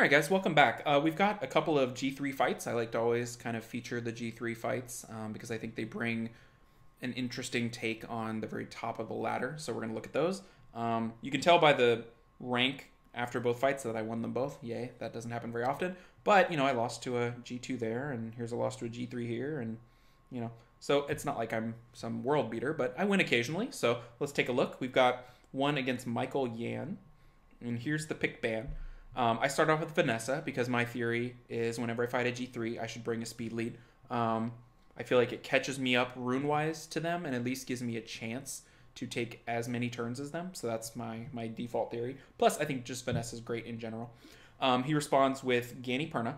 All right, guys, welcome back. We've got a couple of G3 fights. I like to always kind of feature the G3 fights because I think they bring an interesting take on the very top of the ladder. So we're going to look at those. You can tell by the rank after both fights that I won them both. Yay, that doesn't happen very often. But, I lost to a G2 there, and here's a loss to a G3 here, and, So it's not like I'm some world beater, but I win occasionally. So let's take a look. We've got one against Michaelyan, and here's the pick ban. I start off with Vanessa because my theory is whenever I fight a G3, I should bring a speed lead. I feel like it catches me up rune-wise to them and at least gives me a chance to take as many turns as them. So that's my default theory. Plus, I think just Vanessa's great in general. He responds with Ganny Perna.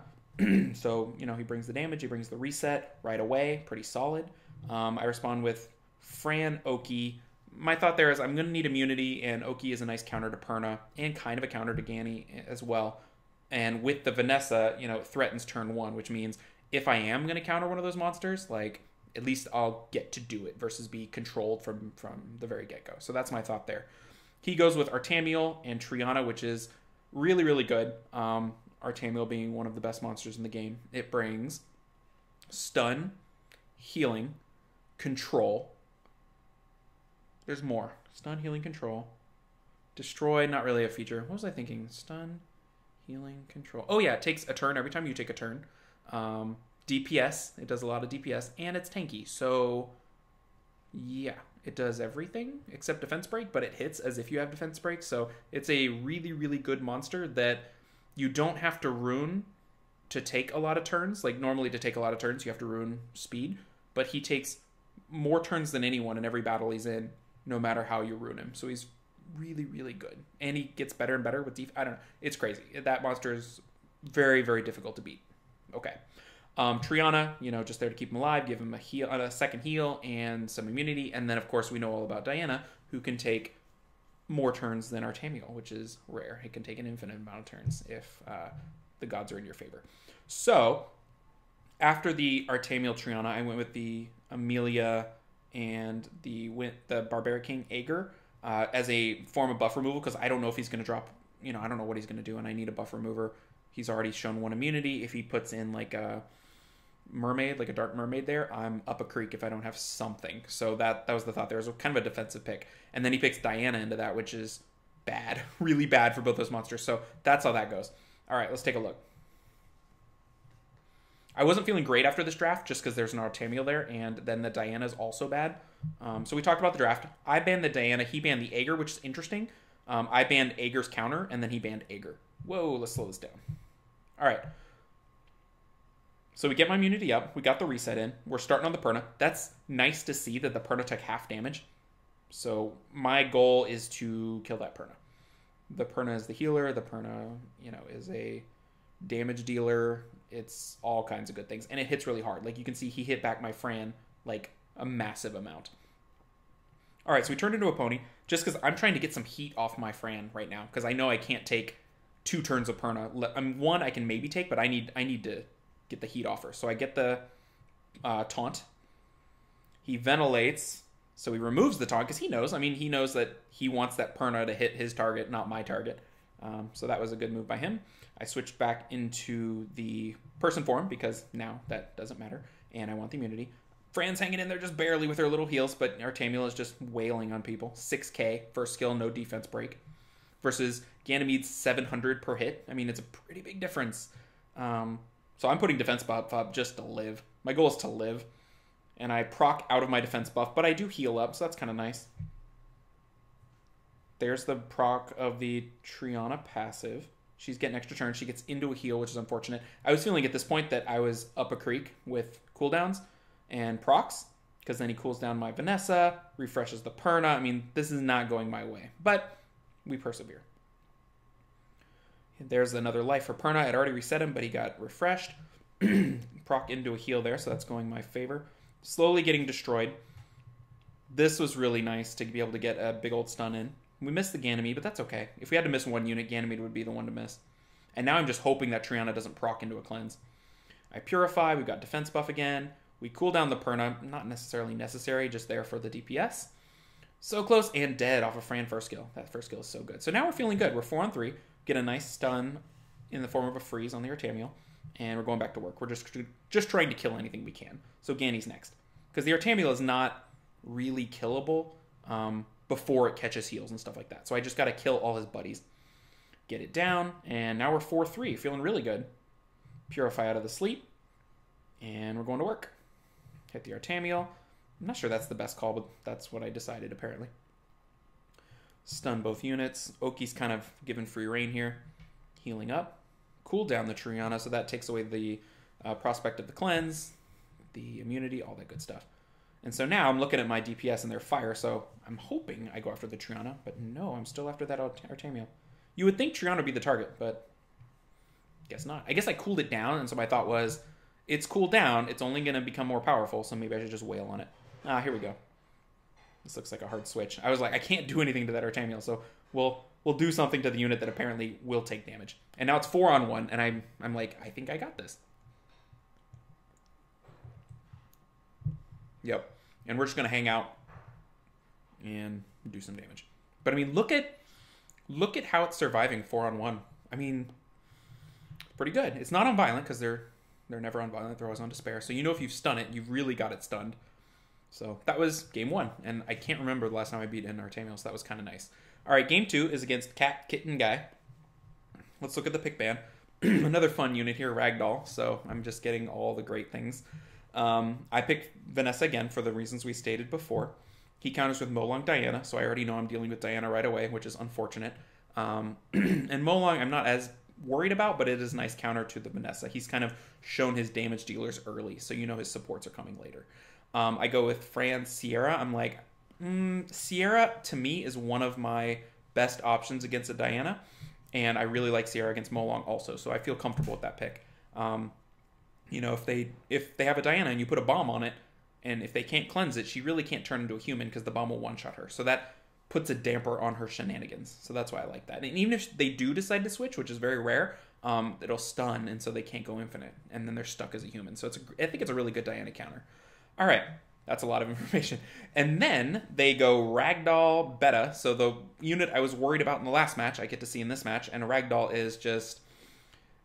So, he brings the damage, he brings the reset right away. Pretty solid. I respond with Fran Oki. My thought there is I'm going to need immunity, and Oki is a nice counter to Perna and kind of a counter to Ganny as well. And with the Vanessa, it threatens turn one, which means if I am going to counter one of those monsters, at least I'll get to do it versus be controlled from the very get-go. So that's my thought there. He goes with Artamiel and Triana, which is really, really good. Artamiel being one of the best monsters in the game. It brings stun, healing, control. There's more. Stun, healing, control. Destroy, not really a feature. What was I thinking? Stun, healing, control. Oh yeah, it takes a turn every time you take a turn. DPS, it does a lot of DPS, and it's tanky. So, yeah, it does everything except defense break, but it hits as if you have defense break. So it's a really, really good monster that you don't have to rune to take a lot of turns. Like normally to take a lot of turns, you have to rune speed, but he takes more turns than anyone in every battle he's in, no matter how you rune him. So he's really, really good. And he gets better and better with I don't know. It's crazy. That monster is very, very difficult to beat. Okay. Triana, just there to keep him alive, give him a second heal and some immunity. And then, of course, we know all about Diana, who can take more turns than Artamiel, which is rare. It can take an infinite amount of turns if the gods are in your favor. So, after the Artamiel Triana, I went with the Amelia and the Barbaric King Aegir as a form of buff removal because I don't know if he's going to drop, I don't know what he's going to do, and I need a buff remover. He's already shown one immunity. If he puts in like a mermaid, like a dark mermaid there, I'm up a creek if I don't have something. So that was the thought there. It was kind of a defensive pick. And then he picks Diana into that, which is bad, really bad for both those monsters. So that's how that goes. All right, let's take a look. I wasn't feeling great after this draft just because there's an Artamiel there, and then the Diana is also bad. So we talked about the draft. I banned the Diana. He banned the Aegir, which is interesting. I banned Aegir's counter, and then he banned Aegir. Whoa, let's slow this down. All right. So we get my immunity up. We got the reset in. We're starting on the Perna. That's nice to see that the Perna took half damage. So my goal is to kill that Perna. The Perna is the healer. The Perna, is a damage dealer. It's all kinds of good things. And it hits really hard. Like you can see he hit back my Fran like a massive amount. All right, so we turned into a pony just because I'm trying to get some heat off my Fran right now because I know I can't take 2 turns of Perna. One I can maybe take, but I need to get the heat off her. So I get the taunt. He ventilates, so he removes the taunt because he knows. He knows that he wants that Perna to hit his target, not my target. So that was a good move by him. I switched back into the person form because now that doesn't matter, and I want the immunity. Fran's hanging in there just barely with her little heals, but Artamiel is just wailing on people. 6k, first skill, no defense break. Versus Ganymede's 700 per hit. It's a pretty big difference. So I'm putting defense buff up just to live. My goal is to live. And I proc out of my defense buff, but I do heal up, so that's kind of nice. There's the proc of the Triana passive. She's getting extra turns. She gets into a heal, which is unfortunate. I was feeling at this point that I was up a creek with cooldowns and procs, because then he cools down my Vanessa, refreshes the Perna. This is not going my way, but we persevere. There's another life for Perna. I'd already reset him, but he got refreshed. Proc into a heal there, so that's going my favor. Slowly getting destroyed. This was really nice to be able to get a big old stun in. We missed the Ganymede, but that's okay. If we had to miss one unit, Ganymede would be the one to miss. And now I'm just hoping that Triana doesn't proc into a cleanse. I purify. We've got defense buff again. We cool down the Perna. Not necessarily necessary, just there for the DPS. So close and dead off of Fran first skill. That first skill is so good. So now we're feeling good. We're 4 on 3. Get a nice stun in the form of a freeze on the Artamiel, and we're going back to work. We're just trying to kill anything we can. So Ganny's next. Because the Artamiel is not really killable before it catches heals and stuff like that. So I just got to kill all his buddies. Get it down, and now we're 4-3, feeling really good. Purify out of the sleep, and we're going to work. Hit the Artamiel. I'm not sure that's the best call, but that's what I decided, apparently. Stun both units. Oki's kind of given free reign here. Healing up. Cool down the Triana, so that takes away the prospect of the cleanse, the immunity, all that good stuff. And so now I'm looking at my DPS and their fire, so I'm hoping I go after the Triana, but no, I'm still after that Artamiel. You would think Triana would be the target, but guess not. I guess I cooled it down, and so my thought was, it's cooled down, it's only going to become more powerful, so maybe I should just wail on it. Ah, here we go. This looks like a hard switch. I was like, I can't do anything to that Artamiel, so we'll do something to the unit that apparently will take damage. And now it's 4-on-1, and I'm like, I think I got this. Yep. And we're just going to hang out and do some damage. But I mean, look at how it's surviving 4-on-1. I mean, pretty good. It's not on violent because they're never on violent. They're always on despair. So you know if you stun it, you've really got it stunned. So that was game 1. And I can't remember the last time I beat an Artamiel, so that was kind of nice. All right, game 2 is against Cat, Kitten, Guy. Let's look at the pick ban. Another fun unit here, Ragdoll. So I'm just getting all the great things. I picked Vanessa again for the reasons we stated before. He counters with Molong Diana, so I already know I'm dealing with Diana right away, which is unfortunate. And Molong I'm not as worried about, but it is a nice counter to the Vanessa. He's kind of shown his damage dealers early, so you know his supports are coming later. I go with Fran Sierra. I'm like, Sierra to me is one of my best options against a Diana, and I really like Sierra against Molong also, so I feel comfortable with that pick. You know, if they have a Diana and you put a bomb on it, and if they can't cleanse it, she really can't turn into a human because the bomb will one-shot her. So that puts a damper on her shenanigans. So that's why I like that. And even if they do decide to switch, which is very rare, it'll stun, and so they can't go infinite. And then they're stuck as a human. So I think it's a really good Diana counter. All right, that's a lot of information. And then they go Ragdoll Beta. So the unit I was worried about in the last match, I get to see in this match. And Ragdoll is just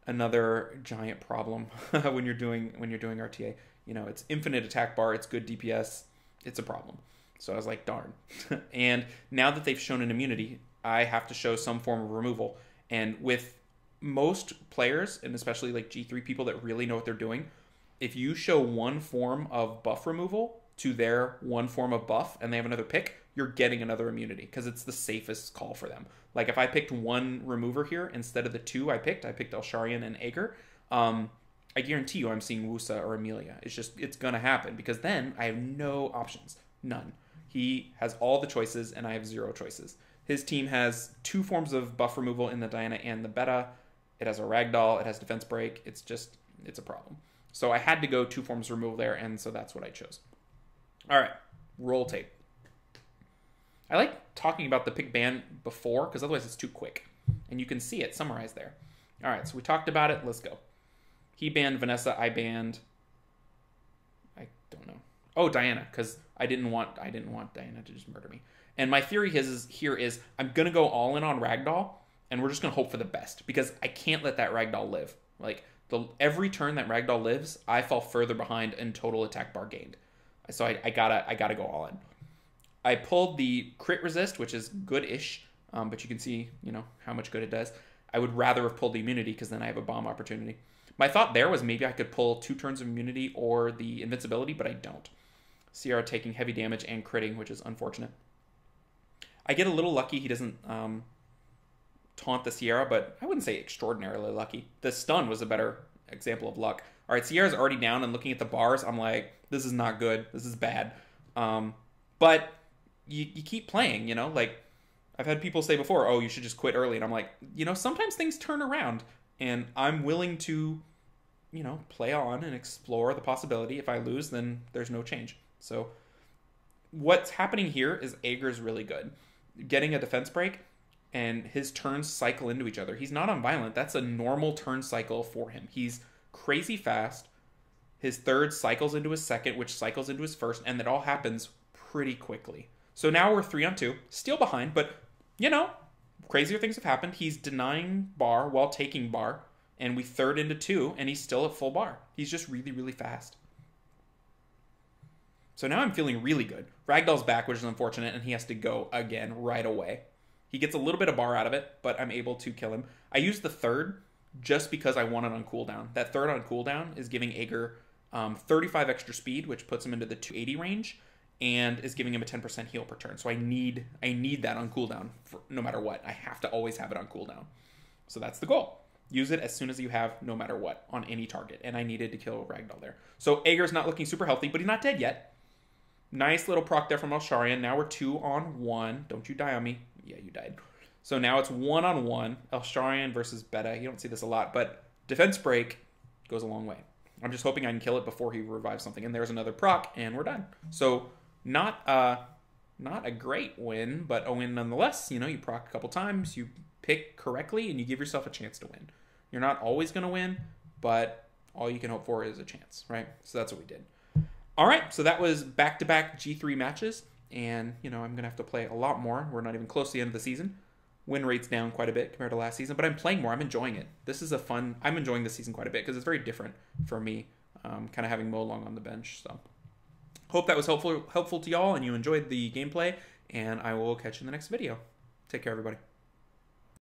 another giant problem when you're doing RTA. You know, it's infinite attack bar, it's good DPS, it's a problem. So I was like, darn. And now that they've shown an immunity, I have to show some form of removal. And with most players, and especially like G3 people that really know what they're doing, if you show one form of buff removal to their one form of buff and they have another pick, you're getting another immunity because it's the safest call for them. Like if I picked one remover here instead of the 2 I picked Elsharian and Aegir, I guarantee you I'm seeing Wusa or Amelia. It's going to happen because then I have no options. None. He has all the choices and I have 0 choices. His team has 2 forms of buff removal in the Diana and the Beta. It has a Ragdoll. It has Defense Break. It's a problem. So I had to go 2 forms of removal there, and so that's what I chose. All right. Roll tape. I like talking about the pick ban before because otherwise it's too quick. And you can see it summarized there. All right. So we talked about it. Let's go. He banned Vanessa. I banned. I don't know. Oh, Diana, because I didn't want Diana to just murder me. And my theory here is I'm gonna go all in on Ragdoll, and we're just gonna hope for the best because I can't let that Ragdoll live. Like every turn that Ragdoll lives, I fall further behind in total attack bar gained. So I gotta go all in. I pulled the crit resist, which is good-ish, but you can see how much good it does. I would rather have pulled the immunity because then I have a bomb opportunity. My thought there was maybe I could pull 2 turns of immunity or the invincibility, but I don't. Sierra taking heavy damage and critting, which is unfortunate. I get a little lucky he doesn't taunt the Sierra, but I wouldn't say extraordinarily lucky. The stun was a better example of luck. All right, Sierra's already down, and looking at the bars, I'm like, this is not good. This is bad. But you keep playing, Like, I've had people say before, oh, you should just quit early. And I'm like, sometimes things turn around. And I'm willing to, play on and explore the possibility. If I lose, then there's no change. So what's happening here is Aegir's really good. Getting a defense break, and his turns cycle into each other. He's not on violent. That's a normal turn cycle for him. He's crazy fast. His third cycles into his second, which cycles into his first, and that all happens pretty quickly. So now we're 3-on-2, still behind, but, crazier things have happened. He's denying bar while taking bar. and we third into 2, and he's still at full bar. He's just really, really fast. So now I'm feeling really good. Ragdoll's back, which is unfortunate, and he has to go again right away. He gets a little bit of bar out of it, but I'm able to kill him. I used the third just because I want it on cooldown. That third on cooldown is giving Ager 35 extra speed, which puts him into the 280 range, and is giving him a 10% heal per turn. So I need that on cooldown for, no matter what. I have to always have it on cooldown. So that's the goal. Use it as soon as you have, no matter what, on any target. And I needed to kill Ragdoll there. So Ager's not looking super healthy, but he's not dead yet. Nice little proc there from Elsharian. Now we're 2-on-1. Don't you die on me. Yeah, you died. So now it's 1-on-1. Elsharian versus Beta. You don't see this a lot, but defense break goes a long way. I'm just hoping I can kill it before he revives something. And there's another proc, and we're done. So not a great win, but a win nonetheless. You know, you proc a couple times, you pick correctly, and you give yourself a chance to win. You're not always going to win, but all you can hope for is a chance, right? So that's what we did. All right, so that was back-to-back G3 matches, and, you know, I'm going to have to play a lot more. We're not even close to the end of the season. Win rate's down quite a bit compared to last season, but I'm playing more. I'm enjoying it. This is I'm enjoying this season quite a bit because it's very different for me, kind of having Mo Long on the bench. So hope that was helpful to y'all and you enjoyed the gameplay, and I will catch you in the next video. Take care, everybody.